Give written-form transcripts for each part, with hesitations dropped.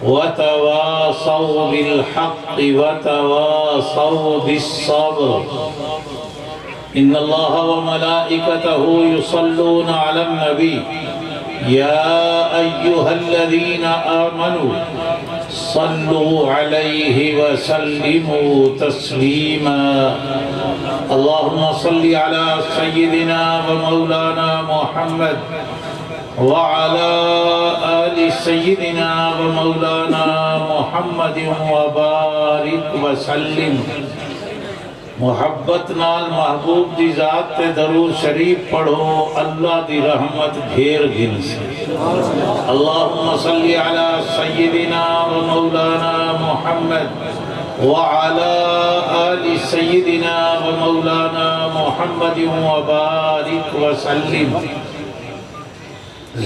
وتواصوا بالحق وتواصوا بالصبر إن الله وملائكته يصلون على النبي يا أيها الذين آمنوا صلوا عليه وسلموا تسليما اللهم صل على سيدنا ومولانا محمد وعلى آل سيدنا ومولانا محمد وبارك وسلم محبت نال محبوب دی ذات تے درود شریف پڑھو اللہ دی رحمت گھیر گھن سے اللہم صلی علی سیدنا و مولانا محمد وعلى آل سیدنا و مولانا محمد وبارک وسلم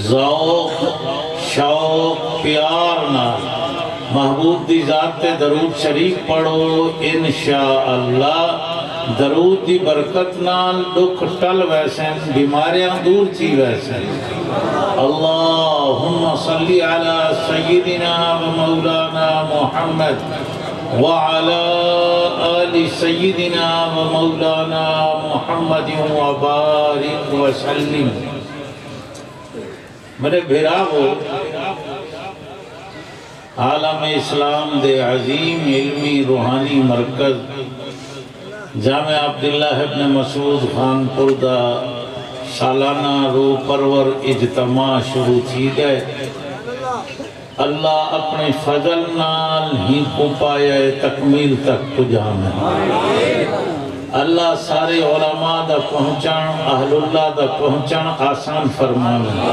ذوق شوق پیار نال محبوب دی ذات تے درود شریف پڑھو انشاءاللہ درود دی برکت نال دکھ ٹل ویسن بیماریاں دور تھی ویسن اللہم صلی علی سیدنا و مولانا محمد وعلی آل سیدنا و مولانا محمد وبارک وسلم میرے بھراو عالم اسلام دے عظیم علمی روحانی مرکز جامع عبداللہ ابن مسعود خان پردہ سالانہ روح پرور اجتماع شروع تھی گئے اللہ اپنے فضل نال ہی کو پایا تکمیل تک پجانا اللہ سارے علماء دا پہنچان اہل اللہ دا پہنچان آسان فرمانا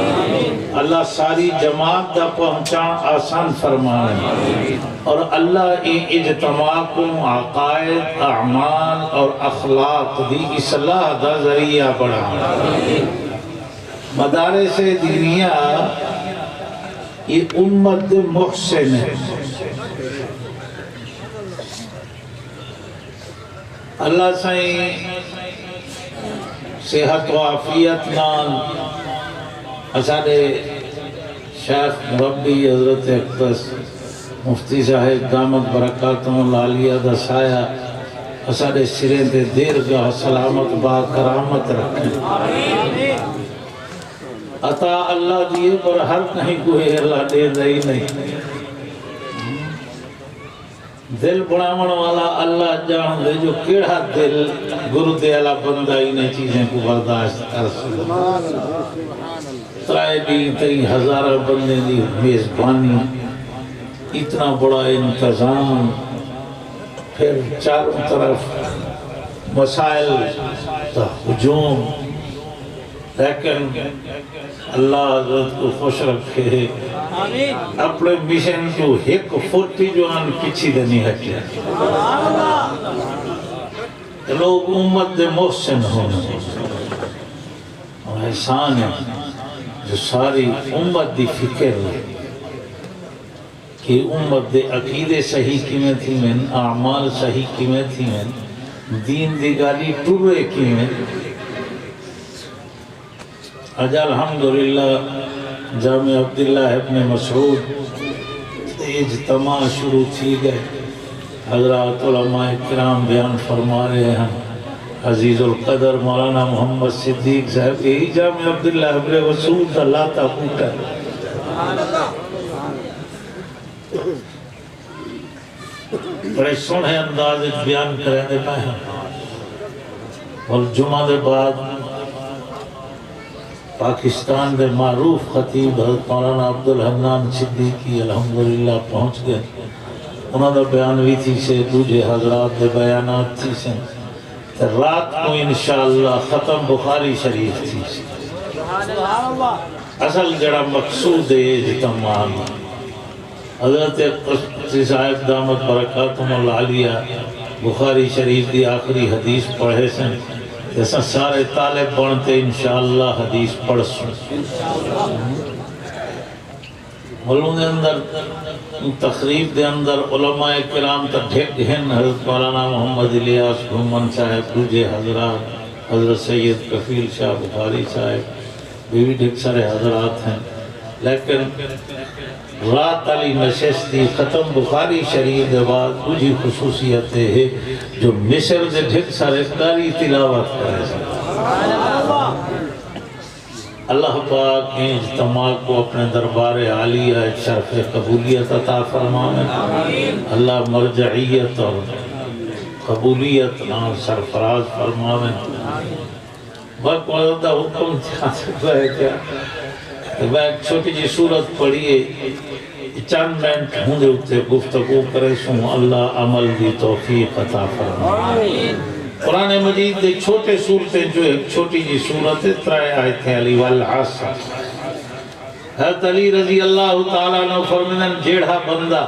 اللہ ساری جماعت دا پہنچان آسان فرمانا اور اللہ ای اجتماع کو عقائد اعمال اور اخلاق دی اصلاح دا ذریعہ بڑھانا مدارس دینیہ یہ امت محسن ہے اللہ سائیں صحت و عافیت نال اساڑے شیخ مربی حضرت اقدس مفتی صاحب دامت برکاتہم العالیہ دا سایہ اساڑے سرے دے دیر گاہ سلامت با کرامت رکھیں عطا اللہ دیئے پر ہر کہیں کوئی اللہ دے رہی نہیں دل بڑھامن والا اللہ جان دے جو کیڑا دل گرو دے اللہ بندہ انہیں چیزیں کو برداشت کر سکتا ترائے بھی تئی ہزارہ بندے دی میزبانی اتنا بڑا انتظام پھر چاروں طرف مسائل تا ہجوم لیکن اللہ حضرت کو خوش رکھے اپنے مشن کو ایک فوٹی جو آن پیچھی دنی ہٹیا لوگ امت دے محسن ہونے اور احسان ہے جو ساری امت دی فکر ہے کہ امت دے عقیدے صحیح کی میں تھی میں اعمال صحیح کی میں تھی میں دین دی گالی ٹورے کی میں آج الحمدللہ جامع عبداللہ ابن مسعود اجتماع شروع تھی گئے حضرات علماء کرام بیان فرما رہے ہیں عزیز القدر مولانا محمد صدیق صاحب یہی جامع عبداللہ ابن مسعود اللہ تعالیٰ بڑے سونے انداز بیان کریں دے پائے ہیں اور جمعہ دے بعد پاکستان دے معروف خطیب حضرت مولانا عبدالحنان صدیقی الحمدللہ پہنچ گئے انہوں نے بیانوی تھی سے دوجہ حضرات دے بیانات تھی سے رات کو انشاءاللہ ختم بخاری شریف تھی سے اصل جڑا مقصود ہے اجتماع حضرت قصی صاحب دامت برکاتہم العالیہ بخاری شریف دی آخری حدیث پڑھے سے جیسا سارے طالب بنتے انشاءاللہ حدیث پڑھ سن ملوں دے اندر تقریب دے اندر علماء کرام تا ڈھک ہیں حضرت مولانا محمد الیاس گھومن صاحب دوجہ حضرات حضرت سید کفیل شاہ بخاری صاحب بھی ڈھک سارے حضرات ہیں لیکن رات علی نشستی ختم بخاری شریف کے بعد کچھ خصوصیت ہے جو مصر دے ڈھک سارے کاری تلاوت کرے اللہ پاک کے اجتماع کو اپنے دربار عالیہ شرف قبولیت عطا فرمائے اللہ مرجعیت اور قبولیت نام سرفراز فرمائے وقت مددہ حکم تھا سکتا ہے کیا میں ایک چھوٹی جی صورت پڑھیے چند منٹ ہوں دے اتے گفتگو کرے سوں اللہ عمل دی توفیق عطا فرمائے قرآن مجید دے چھوٹے صورتیں جو ایک چھوٹی جی صورت ہے ترائے آیتیں علی والعصر حضرت علی رضی اللہ تعالیٰ نے فرمائن جیڑھا بندہ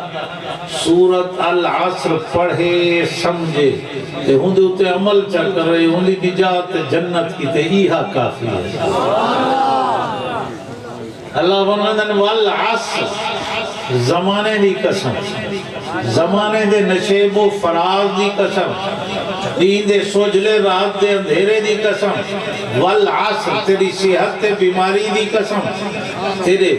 سورت العصر پڑھے سمجھے تے ہوں دے اتے عمل چل کر رہے ہوں دی نجات جنت کی تے ایہا کافی ہے اللہ فرمائن والعصر زمانے دی قسم زمانے دے نشیب و فراز دی قسم دین دے سوجلے رات دے اندھیرے دی قسم والعصر تیری صحت تے بیماری دی قسم تیرے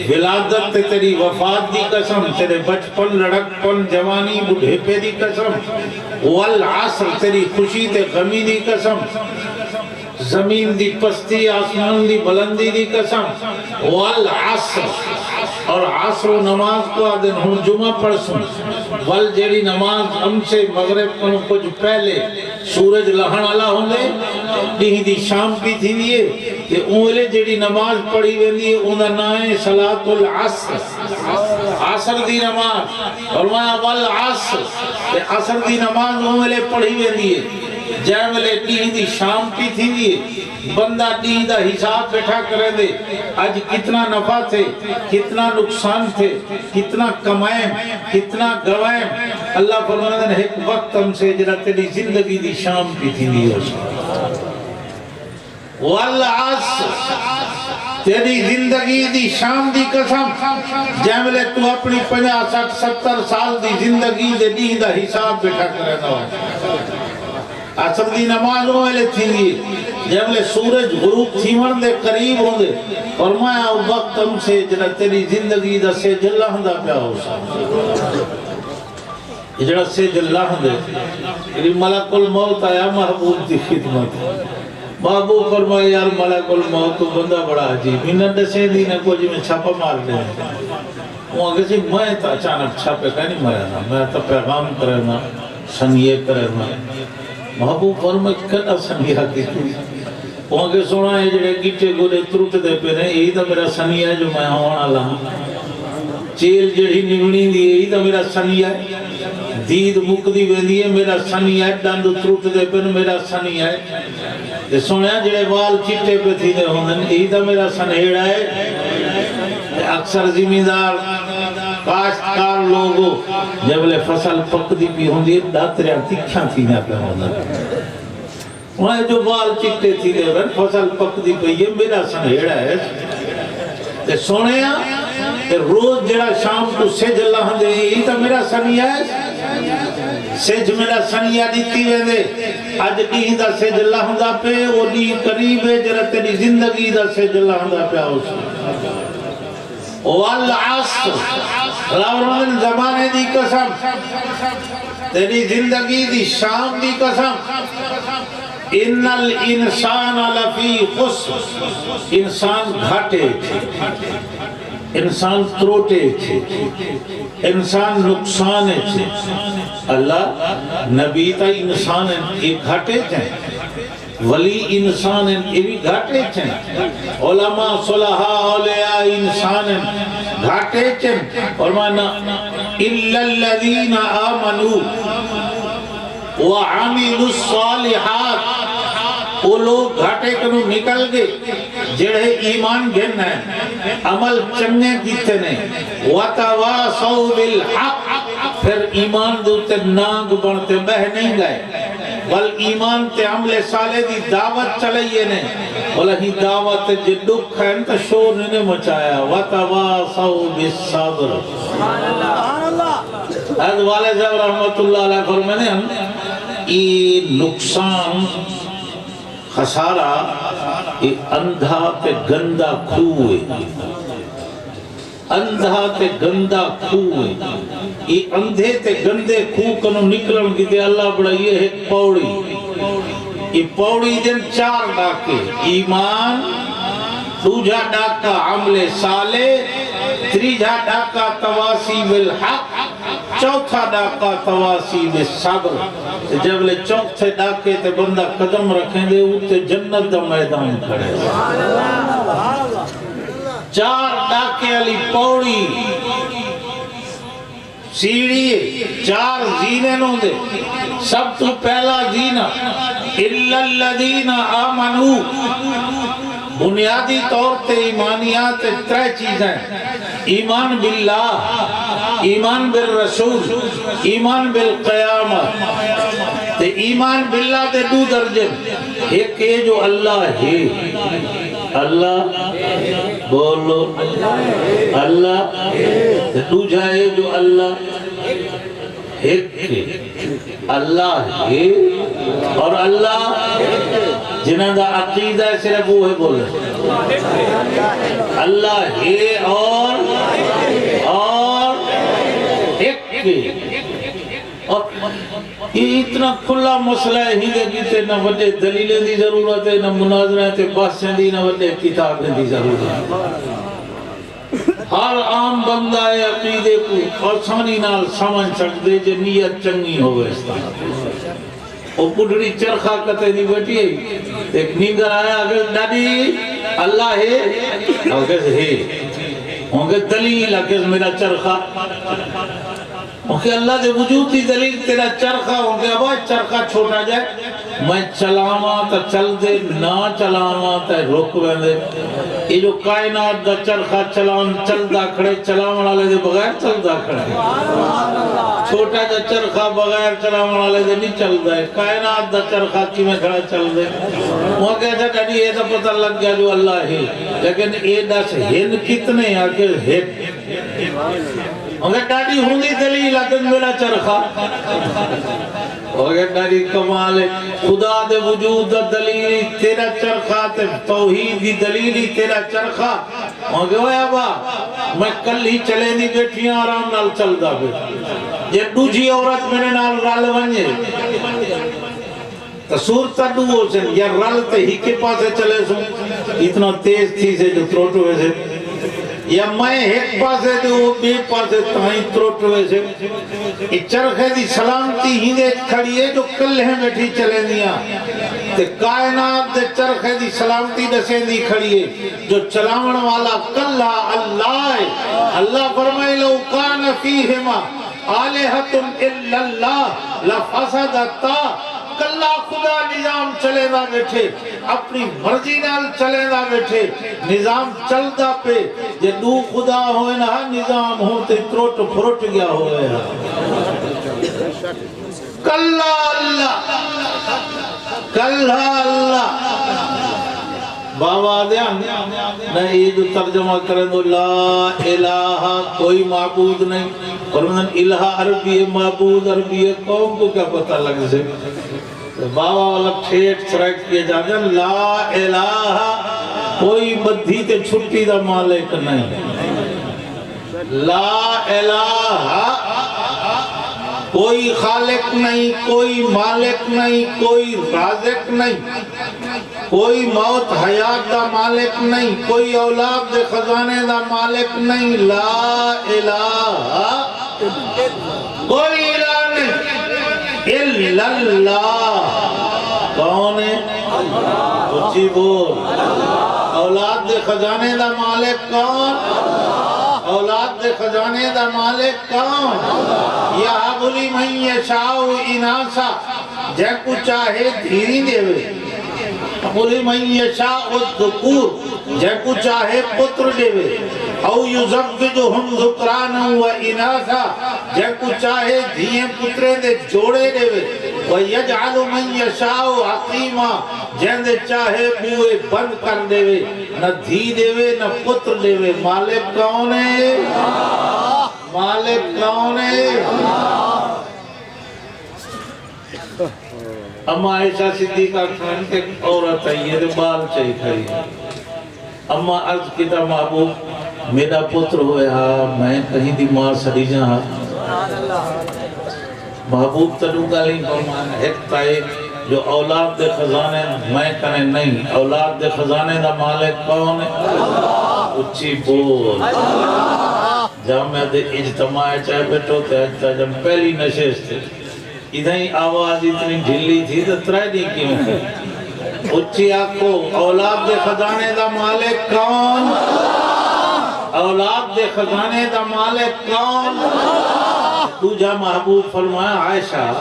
ولادت تے تیری وفات دی قسم تیرے بچپن لڑکپن جوانی بڑھیپے دی قسم والعصر تیری خوشی تے غمی دی قسم زمین دی پستی آسمان دی بلندی دی قسم والعصر اور عصر و نماز کو آدن ہوں جمعہ پڑھ سن وال جیڑی نماز ہم سے مغرب کنو کچھ پہلے سورج لہن والا ہوندے نہیں دی شام کی تھی دیئے کہ اولے جیڑی نماز پڑھی ویندی ہے انہا نائے صلاة العصر عصر دی نماز اور وہاں والعصر کہ عصر دی نماز اولے پڑھی ویندی ہے جائے والے ڈیہ دی شام کی تھی دیئے بندہ ڈیہ دا حساب بیٹھا کرے دے آج کتنا نفع تھے کتنا نقصان تھے کتنا کمائیں کتنا گوائیں اللہ فرمانے ایک وقت ہم سے جرا تیری زندگی دی شام کی تھی دیئے والعصر تیری زندگی دی شام دی قسم جیملے تو اپنی 50-60-70 سال دی زندگی دے ڈیہ دا حساب بیٹھا کرے دا عصر دی نماز ہوئے تھی گی جب لے سورج غروب تھیمن دے قریب ہوں دے فرمایا وقت ہم سے جنہ تیری زندگی دا سے جلہ ہندہ پیا ہو سا جنہ سے جلہ ہندے یعنی ملک الموت آیا محبوب دی خدمت محبوب فرمایا یار ملک الموت تو بندہ بڑا عجیب انہوں نے سے دینے کو جی میں چھاپا مار دیں وہ آگے سے میں تا اچانک چھاپے کا نہیں مرنا میں تا پیغام کرنا سنیے کرنا محبوب فرمائے کنا سنیا کی تو وہاں کے سونا ہے جڑے گیٹے گولے تروٹ دے پہ نے یہی تو میرا سنیا ہے جو میں ہونا لہا چیل جڑی نگنی دی یہی تو میرا سنیا ہے دید مکدی ویندی ہے میرا سنیا ہے ڈاند تروٹ دے پہ میرا سنیا ہے یہ سونا ہے جڑے وال چٹے پہ تھی دے ہوندن یہی تو میرا سنہیڑا ہے اکثر زمیندار کاشتکار لوگوں جب لے فصل پک دی پی ہوں دی داتریاں تکھاں تھی نہ پہ ہونا وہاں جو بال چکتے تھی دے رہن فصل پک دی پی یہ میرا سنہیڑا ہے تے سونیا کہ روز جڑا شام کو سج اللہ دے یہی تو میرا سنیا ہے سج میرا سنیا دیتی وے دے آج ڈیہ دا سج اللہ دا پہ وہ ڈیہ قریب ہے جرہ تیری زندگی دا سج اللہ دا پہ ہو سکتا والعصر راورن زمانے دی قسم تیری زندگی دی شام دی قسم ان الانسان لفی خسر انسان گھاٹے تھے انسان تروٹے تھے انسان نقصانے تھے اللہ نبی تا انسان ایک گھاٹے تھے ولی انسان ایوی گھاٹے چھن علماء صلحاء اولیاء انسان گھاٹے چھن اور مانا إِلَّا الَّذِينَ آمَنُوا وَعَمِلُوا الصَّالِحَاتِ وہ لوگ گھاٹے کنو نکل گئے جڑے ایمان گھن ہیں عمل چنگے کیتے نے وَتَوَاسَوْا بِالْحَقِّ پھر ایمان دوتے نانگ بنتے بہ نہیں گئے بل ایمان تے عمل صالح دی دعوت چلائیے نے بلہ ہی دعوت جی دکھ ہے انتا شور نے مچایا وَتَوَاسَوْا بِالصَّبْرِ حضرت والد صاحب رحمت اللہ علیہ فرمانے ہم یہ نقصان خسارہ یہ اندھا تے گندہ کھوئے اندھا تے گندا کھو ہے، یہ اندھے تے گندے کھو کنو نکلن کی تے اللہ بڑھائیے ایک پوڑی، یہ پوڑی دن 4 ڈاکے، ایمان، دوجا ڈاکا عمل صالح، تریجا ڈاکا تواسی بالحق، چوتھا ڈاکا تواسی بالصبر۔ جب لے چوتھے ڈاکے تے بندہ قدم رکھیں دے اوتے جنت دا میدان کھڑے، 4 ڈاکے علی پوڑی سیڑھی، 4 زینے نوں دے، سب تو پہلا زینہ اِلَّا الَّذِينَ آمَنُوا، بنیادی طور تے ایمانیات 3 چیزیں، ایمان باللہ، ایمان بالرسول، ایمان بالقیامہ۔ تے ایمان باللہ دے 2 درجے، ایک ہے جو اللہ ہے، اللہ بولو اللہ، دوجا ہے جو اللہ ایک ہے، اللہ ہے اور اللہ جنہاں دا عقیدہ ہے صرف وہ ہے، بولے اللہ ہے اور ایک ہے۔ اور یہ اتنا کھلا مسئلہ ہے ہی دے کیتے نہ وڈے دلیلیں دی ضرورت ہے، نہ مناظریں تے بحثیں دی، نہ وڈے کتابیں دی ضرورت ہے۔ ہر عام بندہ ہے عقیدے کو آسانی نال سمجھ سکتے جے نیت چنگی ہوئے اس طرح۔ وہ پڑھڑی چرخہ کتے دی بیٹھی ہے، ایک نیندر آیا اگر ڈاڈی اللہ ہے، اگر ہے ہوں گے دلیل اگر میرا چرخہ، کہ اللہ دے وجود دی دلیل تیرا چرخہ ہوں گے، ابا چرخہ چھوٹا جائے، میں چلاواں تا چل دے، نہ چلاواں تا رک ویندے۔ یہ جو کائنات دا چرخہ چلدا کھڑے، چلاون والے دے بغیر چلدا کھڑے، چھوٹا دا چرخہ بغیر چلاون والے دے نہیں چلدا ہے، کائنات دا چرخہ کیویں کھڑا چل دے۔ وہ کہتا ڈیڈی یہ تو پتہ لگ گیا جو اللہ ہے، لیکن اے دس ہن کتنے آکر ہن، اگر ڈاڈی ہوں گی دلیل اگر میرا چرخہ، اگر ڈاڈی کمال ہے، خدا دے وجود دا دلیلی تیرا چرخہ، توحید دی دلیلی تیرا چرخہ، اگر وہ ابا میں کل ہی چلے دی بیٹھیاں آرام نال چل دا بیٹھ، یہ دوجی عورت میرے نال رال ونجے تو صورتہ دو ہو سن، یا رال تے ہی کے پاسے چلے سن، اتنا تیز تھی سے جو تروٹ ہوئے سے، یا میں ایک پاسے دے وہ بے پاسے تائیں تروٹ ہوئے سے، یہ چرخے دی سلامتی ہی دے کھڑی ہے جو کلہیں بیٹھی چلے دیا، تے کائنات دے چرخے دی سلامتی دسیں دی کھڑی ہے جو چلاون والا کلہ اللہ ہے۔ اللہ فرمائے لو کان فیہما آلہۃ الا اللہ لفسدتا، کلہ خدا نظام چلے نہ بیٹھے، اپنی مرضی نال چلے نہ بیٹھے، نظام چلتا پہ، جے دو خدا ہوئے نہ نظام ہوتے تروٹ پھروٹ گیا ہوئے ہیں۔ کلہ اللہ، کلہ اللہ، بابا دھیان نہیں، یہ جو ترجمہ کریں تو لا الہ کوئی معبود نہیں، اور الہ عربی ہے، معبود عربی ہے، قوم کو کیا پتہ لگ سے بابا والا ٹھیٹ سرائک کیا جاتا ہے، لا الہ کوئی بدھی تے چھٹی دا مالک نہیں، لا الہ کوئی خالق نہیں، کوئی مالک نہیں، کوئی رازق نہیں، کوئی موت حیات دا مالک نہیں، کوئی اولاد دے خزانے دا مالک نہیں، لا الہ کوئی الہ نہیں الا اللہ، کون ہے؟ اچھی بول، اولاد دے خزانے دا مالک کون؟ اولاد دے خزانے دا مالک کون؟ یہب لمن یشاء اناثا، جے کو چاہے دھیری دے وے، لمن یشاء الذکور، جے کو چاہے پتر دے وے، او یزوجہم ذکرانا و اناثا، جے کو چاہے دھییں پترے دے جوڑے دے وے، وَيَجْعَلُ مَنْ يَشَاءُ عَقِيمًا، جہندے چاہے بوئے بند کر دے وے، نہ دھی دے وے نہ پتر دے وے۔ مالک کون ہے؟ مالک کون ہے؟ اما عائشہ صدیقہ کھان کے عورت ہے، یہ بال چاہی کھڑی، اما عرض کتا محبوب میرا پتر ہویا میں کہیں دی ماں سڑی جہاں محبوب تنو گالیں فرمایا ایک تائے جو اولاد دے خزانے میں کنے نہیں، اولاد دے خزانے دا مالک کون ہے؟ اچھی بول جامعہ دے اجتماع چاہے بیٹھو تے اجتا جب پہلی نشست تھے ادھا ہی آواز اتنی ڈھلی تھی تو ترائے نہیں کیوں ہے اچھی آنکھو اولاد دے خزانے دا مالک کون؟ اولاد دے خزانے دا مالک کون؟ دوجہ محبوب فرمایا عائشہ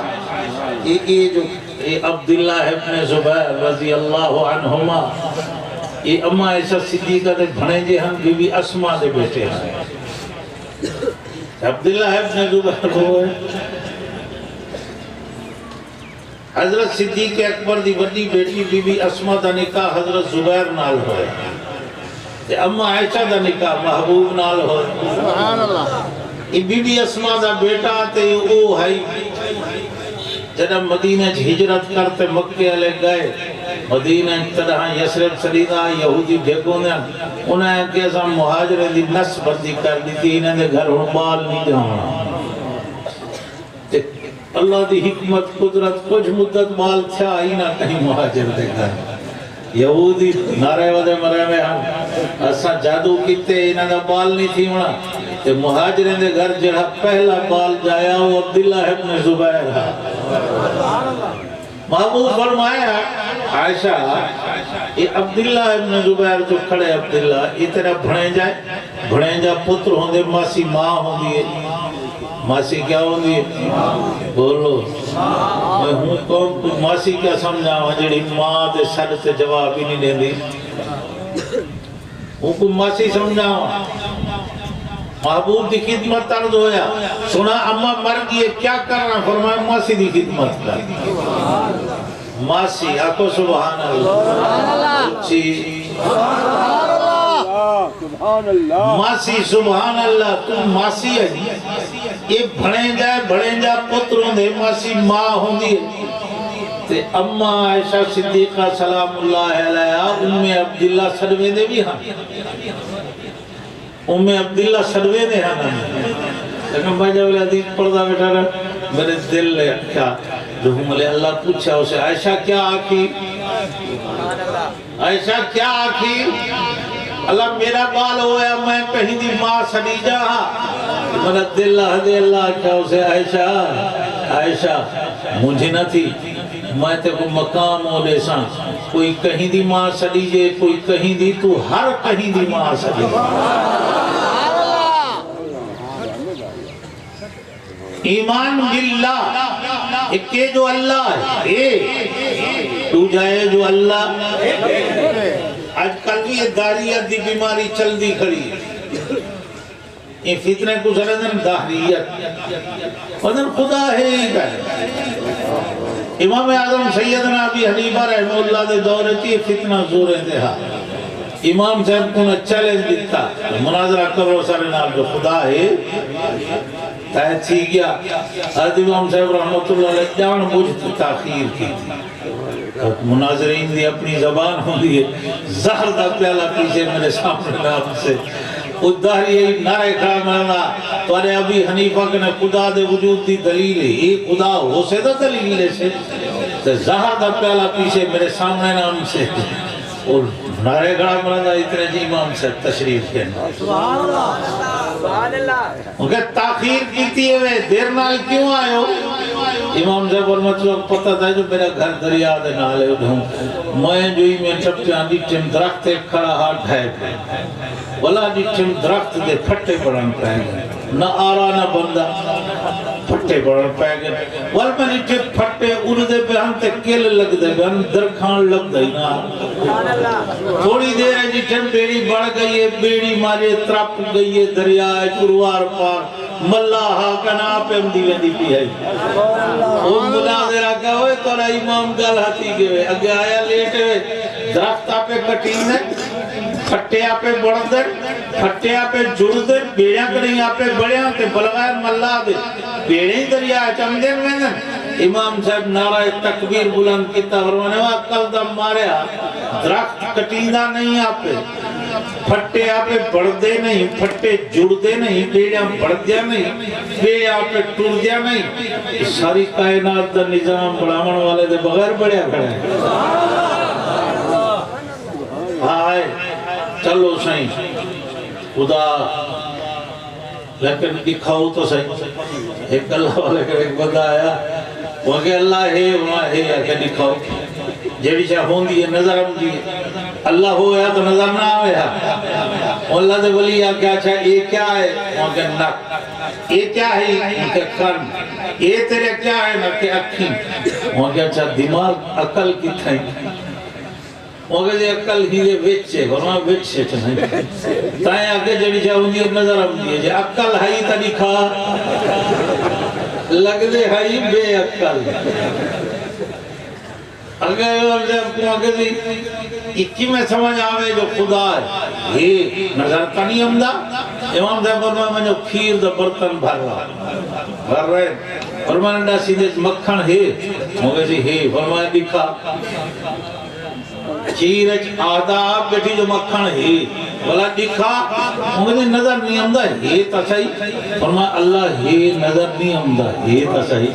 یہ جو عبداللہ ابن زبیر رضی اللہ عنہما یہ اماں عائشہ صدیقہ دے بھنے جے ہم بی بی اسما دے بیٹے ہیں عبداللہ ابن زبیر ہوئے حضرت صدیق اکبر دی بڑی بیٹی بی بی اسما دا نکاح حضرت زبیر نال ہوئے تے اماں عائشہ دا نکاح محبوب نال ہوئے سبحان اللہ یہ بی بی اسما دا بیٹا تے او ہے جنہاں مدینہ ہجرت کرتے مکہ لے گئے مدینہ تڑہاں یسرب سریدہ یہودی بھیگوں نے انہیں کیسا مہاجرے دی نس بندی کر دی تھی انہیں دے گھر ہوں بال نہیں جانا اللہ دی حکمت قدرت کچھ مدت بال تھا ہی نہ کہیں مہاجر دے گھر یہودی نعرے ودے مرے میں ہم اساں جادو کیتے انہیں دے بال نہیں تھی ہونا کہ مہاجرین دے گھر جڑا پہلا بال جایا وہ عبداللہ ابن زبیر ہے محبوب فرمایا عائشہ یہ عبداللہ ابن زبیر جو کھڑے عبداللہ یہ تیرا بھڑے جا پتر ہوں دے ماسی ماں ہوں دیئے ماسی کیا ہوں دیئے بولو میں ہوں کون تو ماسی کیا سمجھا ہوں جڑی ماں دے سر سے جواب ہی نہیں دے دی ہوں کو ماسی سمجھا ہوں محبوب دی خدمت طرز ہویا سنا اممہ مر گئے کیا کرنا فرمایا ماسی دی خدمت کر ماسی آکو سبحان اللہ اچھی ماسی سبحان اللہ تم ماسی ہے یہ بھڑیں جا پتروں دے ماسی ماں ہوں دی تے اممہ عائشہ صدیقہ سلام اللہ علیہ عبداللہ صدوے دے بھی ہاں عبداللہ صدوے دے ہاں لیکن بھائی جب حدیث پڑھتا بیٹھا رہا میرے دل لے کیا جو ملے اللہ پوچھا اسے عائشہ کیا آکھی عائشہ کیا آکھی اللہ میرا بال ہویا میں کہیں دی ماں سڑی جہاں میرا دل لہدے اللہ کیا اسے عائشہ مجھے نہ تھی میں تے کو مقام ہو دے ساں کوئی کہیں دی ماں سڑی جے کوئی کہیں دی تو ہر کہیں دی ماں سڑی ایمان باللہ ایک جو اللہ ہے تو جائے جو اللہ آج کل بھی یہ داریت دی بیماری چل دی کھڑی یہ فتنے کو سردن داریت ودن خدا ہے ہی کہے امام اعظم سیدنا ابی حنیفہ رحمہ اللہ دے دورے تھی فتنہ زور انتہا امام صاحب کو چیلنج دیتا مناظرہ کرو سارے نال جو خدا ہے تحت تھی گیا حضرت امام صاحب رحمت اللہ علیہ جان بجھ تاخیر کی تھی مناظرین دی اپنی زبان ہوں دی زہر دا پیالہ پیچھے میرے سامنے نام سے ادھاری یہی نعرے کھڑا مرنا تو ارے ابھی حنیفہ کنے خدا دے وجود دی دلیل ہے یہ خدا ہو سے دا دلیل ہے سے زہر دا پیالہ پیچھے میرے سامنے نام سے اور نعرے کھڑا مرنا اتنے جی امام سے تشریف کے ان کے تاخیر کیتی ہے دیر نال کیوں آئے ہو امام صاحب اور مطلب پتہ تھا جو میرا گھر دریا دے نالے اٹھوں میں جو ہی میں چپ چاندی ٹیم درخت ایک کھڑا ہاتھ ڈھائے پہ والا جی ٹیم درخت دے پھٹے پڑھن پہ گئے نہ آرا نہ بندہ پھٹے پڑھن پہ گئے وال میں نیچے پھٹے اردے پہ ہم تے کل لگ دے گئے ہم درکھان لگ دے نا تھوڑی دیر ہے جی ٹیم بیڑی بڑھ گئی ہے بیڑی مارے ترپ گئی ہے دریا چروار پار ملاحہ کنا پہ ہم دیوے دی پی ہے وہ مناظرہ کہا ہوئے تو رہا امام گل ہاتھی گئے اگے آیا لیٹے ہوئے درخت آپے کٹین ہے پھٹے آپے بڑھ دے پھٹے آپے جڑ دے بیڑیاں کریں آپے بڑیاں تے بلغیر ملا دے بیڑیں دریا چمدے میں دے امام صاحب نعرہ تکبیر بلند کیتا فرمانے وہاں کل دم ماریا درخت کٹیندہ نہیں آپے پھٹے آپ بڑھتے نہیں، پھٹے جڑتے نہیں، بیڑیاں بڑھدیا نہیں، بے آپ ٹردیا نہیں. ساری کائنات دا نظام بڑھاون والے دے بغیر بڑھیا کھڑا ہے. آئے چلو سائیں خدا لیکن دکھاؤ تو صحیح. ایک اللہ والے کا ایک بندہ آیا وہ کہ اللہ ہے وہاں ہے یا کہ دکھاؤ جیڑی چاہ ہوندی ہے نظر آمدی ہے. اللہ ہویا تو نظر نہ آیا. اللہ دے ولی کیا چاہ یہ کیا ہے وہاں کہ نک، یہ کیا ہے وہاں کہ کن، یہ تیرے کیا ہے نہ کہ اکھیں. وہاں کیا چاہ دماغ عقل کی تھائیں. وہاں کہ عقل ہی دے وچے وہاں وچے چاہیں تائیں آگے جیڑی چاہ ہوندی ہے نظر آمدی ہے. جی عقل ہائی تا دکھا لگ دے ہائی بے عقل. اگر اکی میں سمجھ آوے جو خدا ہے یہ نظر تا نہیں آمدہ. امام صاحب فرمائے میں جو کھیر دا برتن بھر رہے فرمائے نڈا سیدھے مکھن ہے مگر جی ہے فرمائے دکھا کھیر آدھا آپ بیٹھی جو مکھن ہے بلا دکھا مگر نظر نہیں آمدہ ہے تا صحیح. فرمائے اللہ یہ نظر نہیں آمدہ ہے تا صحیح.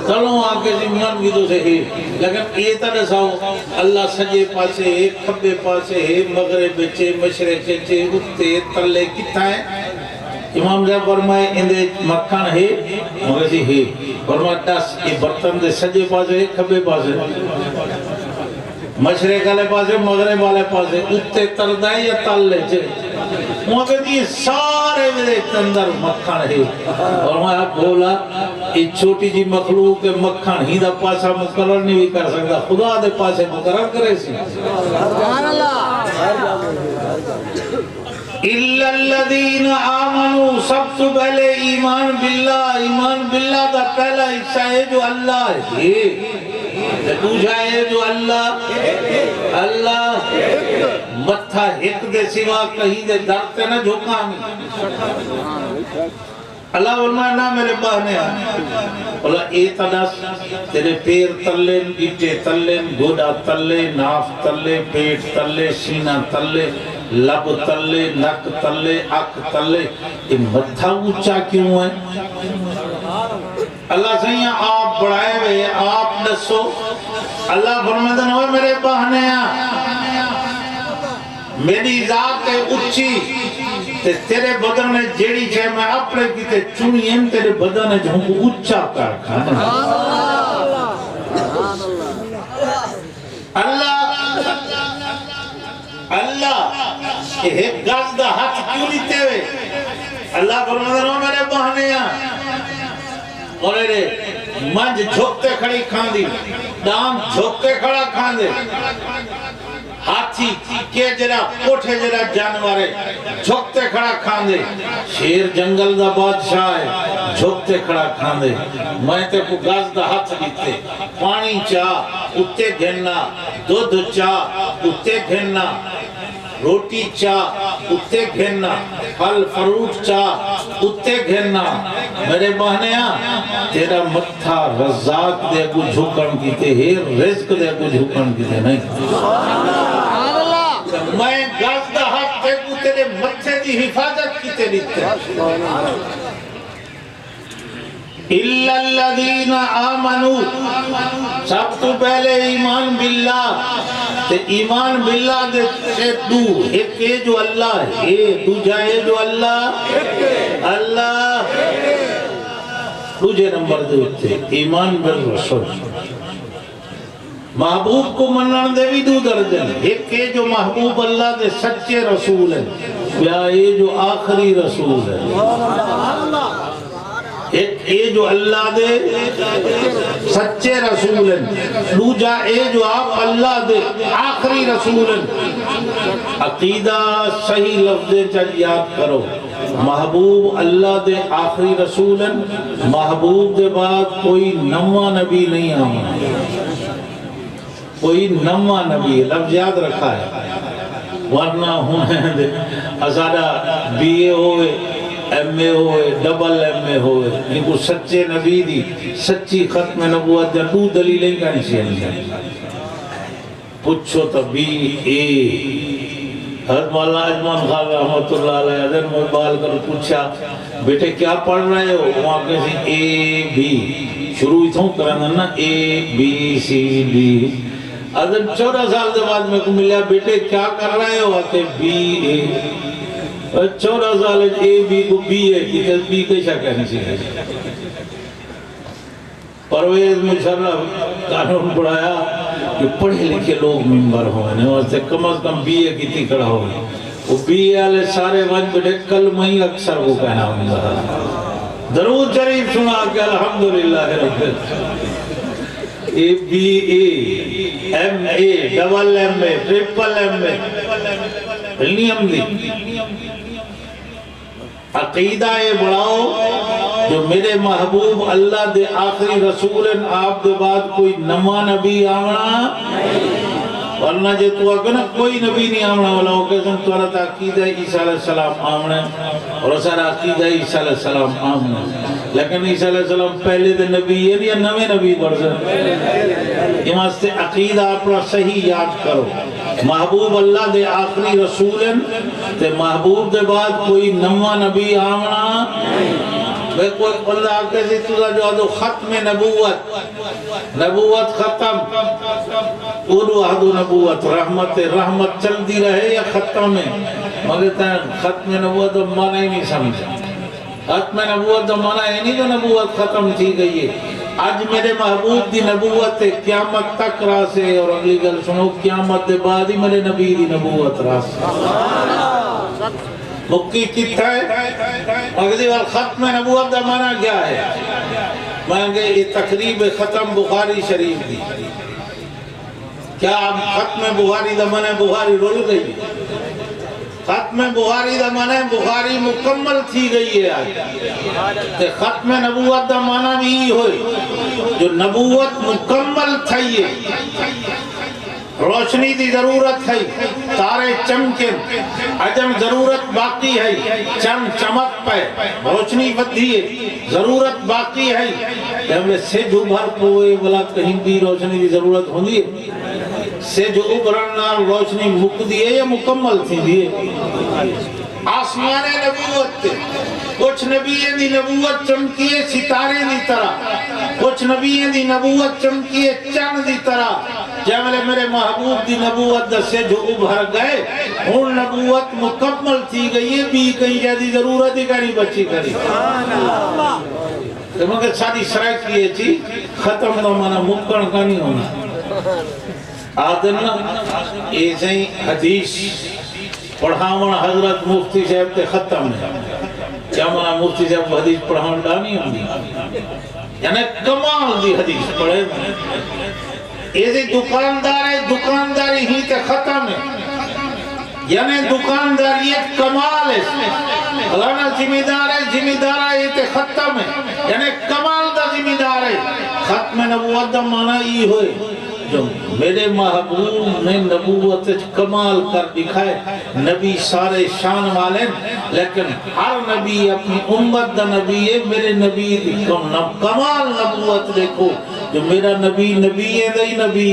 چلو آگے زمین کی تو سے ہے لیکن یہ تا دساؤ اللہ سجے پاسے ہے کھبے پاسے ہے مغرب بچے مشرق چے اتے تلے کتا ہے. امام صاحب فرمائے اندے مکھن ہے مگر جی ہے فرمائے دس یہ برتن دے سجے پاسے ہے کھبے پاسے مشرق والے پاسے مغرب والے پاسے اتے تردہ ہے یا تلے چے. مگر یہ سارے میرے اندر مکھن ہے. اور میں بولا یہ چھوٹی جی مخلوق کے مکھن ہی دا پاسا مقرر نہیں بھی کر سکتا خدا دے پاسے مقرر کرے سی. سبحان اللہ. اِلَّا الَّذِينَ آمَنُوا سب سے پہلے ایمان باللہ دا پہلا حصہ ہے جو اللہ ہے. دوسرا ہے جو اللہ متھا ایک دے سوا کہیں دے درتے نہ جھکامی. اللہ فرمایا نہ میرے بہنے اللہ اے تنس تیرے پیر تلین گیٹے تلین گوڑا تلے ناف تلے پیٹ تلے سینہ تلے لب تلے نک تلے اک تلے. یہ متھا اونچا کیوں ہے؟ اللہ سہیاں آپ بڑھائے ہوئے آپ دسو. اللہ فرمائے ہوئے میرے بہنے میری ذات اچھی تیرے بدن نے جیڑی چھے میں اپنے کیتے چنی ہیں تیرے بدن نے جہاں کو اچھا کر کھانا. اللہ ایک گاز دا ہاتھ کیوں لیتے ہوئے؟ اللہ فرمائے ہوئے میرے بہنے اور منج جھوکتے کھڑی کھان دی دام جھوکتے کھڑا کھان دے ہاتھی کے جرا کوٹھے جرا جانورے جھوکتے کھڑا کھان دے. شیر جنگل دا بادشاہ ہے جھوکتے کھڑا کھان دے. میں تے کو گاز دا ہاتھ دیتے پانی چاہ اتے گھننا دودھ چاہ اتے گھننا روٹی چاہ اتے گھننا پھل فروٹ چاہ اتے گھننا. میرے بہنیاں تیرا متھا رزاق دے کو جھکن کیتے ہے رزق دے کو جھکن کیتے نہیں. میں گاز دا ہاتھ تے کو تیرے متھے دی حفاظت کیتے لیتے. اِلَّا الَّذِينَ آمَنُوا سب تو پہلے ایمان باللہ تے ایمان باللہ دے سے دو ایک ہے جو اللہ ہے دوجہ ہے جو اللہ دوجہ نمبر دے ایمان بالرسول. محبوب کو منن دے بھی دو درجن ایک ہے جو محبوب اللہ دے سچے رسول ہے یا یہ جو آخری رسول ہے. ایک اے جو اللہ دے سچے رسول ہیں دوجا اے جو آپ اللہ دے آخری رسول ہیں. عقیدہ صحیح لفظیں چل یاد کرو محبوب اللہ دے آخری رسول ہیں. محبوب دے بعد کوئی نواں نبی نہیں آنا کوئی نواں نبی لفظ یاد رکھا ہے ورنہ ہونے دے ازادہ بی اے ہوئے ایم اے ہوئے ڈبل ایم اے ہوئے ان کو سچے نبی دی سچی ختم نبوت دے دو دلیلیں کہیں سی ہیں پوچھو تو بی اے حضرت مولانا اجمل خان رحمۃ اللہ علیہ حضرت میں بال کر پوچھا بیٹے کیا پڑھ رہے ہو؟ وہاں کسی اے بی شروع اتھوں کرنا نا اے بی سی ڈی. حضرت 14 سال کے بعد میں کو ملیا بیٹے کیا کر رہے ہو؟ آتے بی اے. 14 سال اے بی کو بی اے کی تو بی کیسا کہنے سے پرویز مشرف قانون پڑھایا کہ پڑھے لکھے لوگ ممبر ہوئے واسطے کم از کم بی اے کی تھی کھڑا ہوئے. وہ بی اے والے سارے وقت بیٹھے کل میں اکثر وہ کہنا ہوں درود شریف سنا کہ الحمدللہ رب A B A M A double M A triple M A علم دی عقیدہ بڑھاؤ جو میرے محبوب اللہ دے آخری رسول آپ دے بعد کوئی نواں نبی آونا ورنہ جے تو اگر کوئی نبی نہیں آمنا والا ہو کہ سن توڑا عقیدہ عیسیٰ علیہ السلام آمنا اور سارا عقیدہ عیسیٰ علیہ السلام آمنا لیکن عیسیٰ علیہ السلام پہلے دے نبی ہے یا نوے نبی بڑھ سکتے یہ واسطے عقیدہ اپنا صحیح یاد کرو. محبوب اللہ دے آخری رسول تے محبوب دے بعد کوئی نواں نبی آمنا میں کوئی اللہ کہتے تُزا جو آدھو ختم نبوت ختم اولو آدھو نبوت رحمت چل دی رہے یا ختم ہے مگر ختم نبوت مانا ہی نہیں سمجھا. ختم نبوت مانا ہے نہیں جو نبوت ختم تھی گئی ہے. آج میرے محبوب دی نبوت قیامت تک راسے اور اگلی گل سنو قیامت دے بعد ہی میرے نبی دی نبوت راسے مکی کتا ہے مگر ختم نبوت دا معنی کیا ہے؟ مانگے یہ تقریب ختم بخاری شریف دی کیا اب ختم بخاری دا معنی بخاری رول گئی ختم بخاری دا معنی بخاری مکمل تھی گئی ہے آج ختم نبوت دا معنی بھی ہوئی جو نبوت مکمل تھی روشنی دی ضرورت ہے تارے چمکن عجم ضرورت باقی ہے چم چمک پہ روشنی بدھی ہے ضرورت باقی ہے ہمیں سیدھ ابھر پوئے بلا کہیں بھی روشنی دی ضرورت ہوندی ہے سیدھ ابھرنا روشنی مک دی ہے یا مکمل تھی دی ہے. آسمان نبوت تے کچھ نبیوں دی نبوت چمکی ہے ستارے دی طرح کچھ نبیوں دی نبوت چمکی ہے چند دی طرح جب میرے محبوب دی نبوت دسے جو ابھر گئے ہون نبوت مکمل تھی گئی ہے بھی کہیں جیدی ضرورت ہی کری بچی کری تو مگر ساری سرائے کیے تھی ختم نہ مانا مکن کا نہیں ہونا آدھنا ایسے ہی حدیث پڑھاون حضرت مفتی صاحب تے ختم ہے کیا مانا مفتی صاحب حدیث پڑھاون ڈانی ہوندی یعنی کمال دی حدیث پڑھے ایسے دکاندار ہے دکانداری ہی تے ختم ہے یعنی دکانداریت کمال ہے اگرنا ذمہ دار ہے ذمہ دار ہے تے ختم ہے یعنی کمال دا ذمہ دار ہے. ختم نبوت دا معنی ہی ہوئے جو میرے محبوب نے نبوت کمال کر دکھائے. نبی سارے شان والے لیکن ہر نبی اپنی امت دا نبی ہے. میرے نبی کمال نبوت دیکھو جو میرا نبی نبی ہے دئی نبی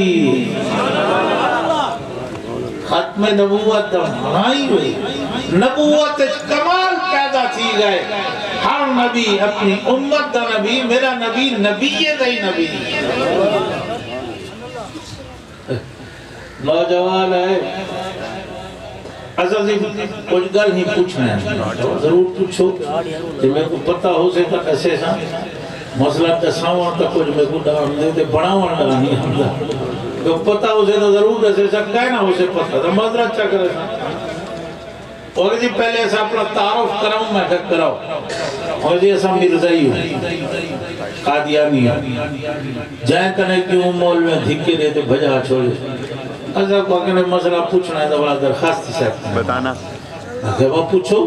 ختم نبوت دا معنی ہوئی نبوت کمال پیدا تھی گئے. ہر نبی اپنی امت دا نبی میرا نبی نبی ہے دئی نبی. نوجوان ہے اصل سے کچھ گل ہی پوچھنا ہے ضرور پوچھو کہ میں کو پتہ ہو سے تک ایسے سا مسئلہ دساوان تک کچھ میں کو ڈان دے تے بڑھاوان ڈانی ہمدا تو پتہ ہو سے تو ضرور ایسے سا کہنا ہو سے پتہ تو مدر اچھا کرے سا. اور جی پہلے ایسا اپنا تعارف کراؤں میں کہہ کراؤ اور جی ایسا مرزائی ہوں قادیانی ہوں جائیں کنے کیوں مول میں دھکے دیتے بھجا چھوڑے ایسا کو اگر مسئلہ پوچھنا ہے تو بڑا درخواست سے بتانا اگر وہ پوچھو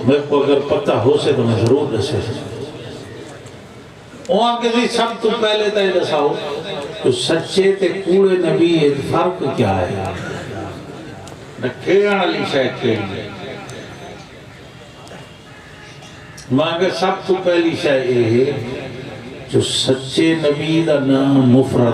میں کو اگر پتہ ہو سے تو میں ضرور دسے وہاں کے بھی سب تو پہلے تھا یہ دساؤ تو سچے تے کوڑے نبی فرق کیا ہے نہ کھیڑا علی شاید کھیڑی وہاں کے سب تو پہلی شاید یہ ہے جو سچے نبی دا نام مفرد